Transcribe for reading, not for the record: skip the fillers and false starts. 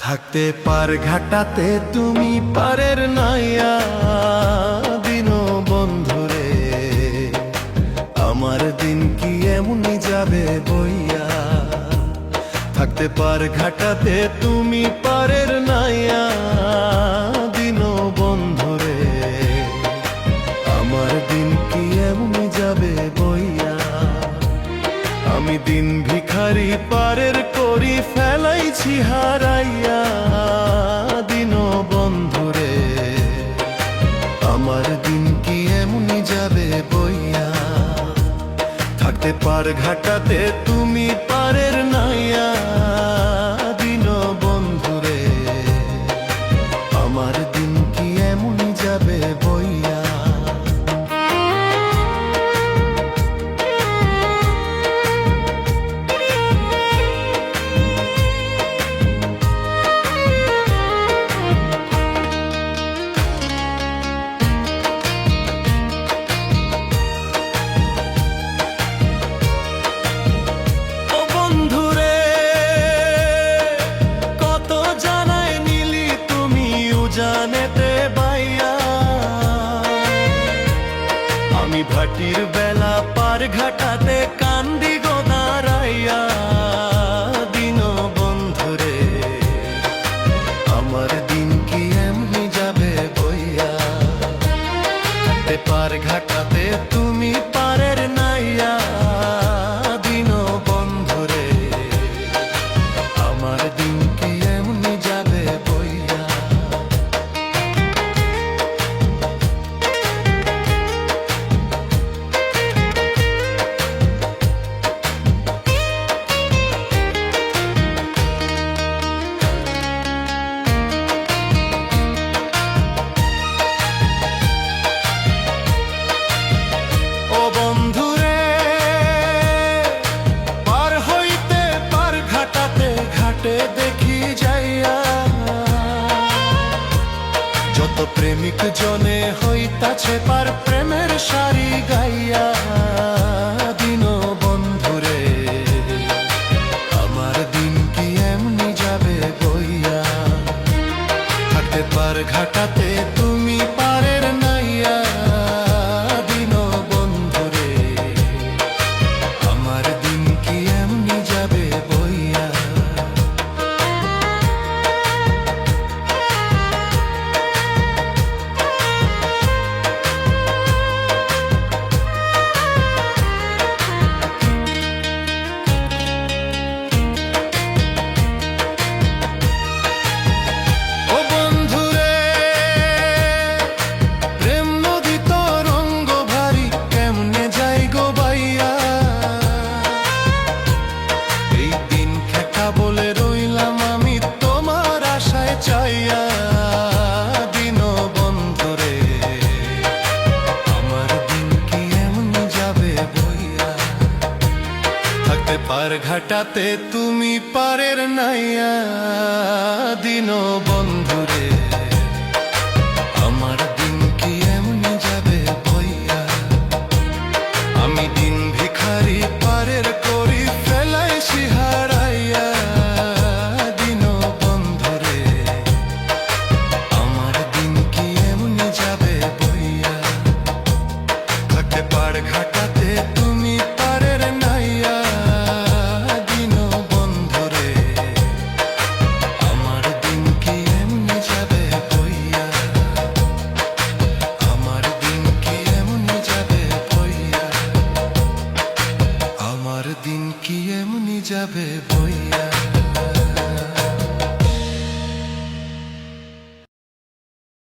থাকতে পার ঘাটাতে তুমি পারের নাইয়া দিন বন্ধুরে, আমার দিন কি এমনি যাবে বইয়া। থাকতে পার ঘাটাতে তুমি পারের নাইয়া দিন বন্ধুরে, আমার দিন কি এমনি যাবে বইয়া। আমি দিন ভিখারি পারের করি ফেলাইছি হারাইয়া দিন বন্ধুরে, আমার দিন কি এমনি যাবে বইয়া। থাকতে পার ঘাটাতে তুমি পারের নাইয়া দিন বন্ধুরে, আমার দিন কি এমনি যাবে বইয়া। আমি ভাটির বেলা পার ঘাটাতে কান্দি গো দাঁড়াইয়া দিন বন্ধুরে, আমার দিন কি এমনি যাবে বইয়া। থাকতে পার ঘাটাতে তুমি পারের নাইয়া দিন বন্ধুরে, আমার দিন কি এমনি যাবে বইয়া। দেখি যাইয়া যত প্রেমিক জনে হইতাছে পার প্রেমের সারি গাইয়া দিন বন্ধুরে, আমার দিন কি এমনি যাবে বইয়া। থাকতে পার ঘাটাতে তুমি পারের নাইয়া দিন বন্ধুরে, আমার দিন কি এমনি যাবে বইয়া। পার ঘাটাতে তুমি পারের নাইয়া দিন বন্ধুরে, আমার দিন কি এমনি যাবে বইয়া। আমি দিন ভিখারি পারের করি ফেলাইছি হারাইয়া দিন বন্ধুরে, আমার দিন কি এমনি যাবে বইয়া। থাকতে পার ঘাটাতে তুমি পারের নাইয়া দিন বন্ধুরে, আমার দিন কি এমনি যাবে বইয়া। আমার দিন কি এমনি যাবে বইয়া, আমার দিন কি এমনি যাবে বইয়া।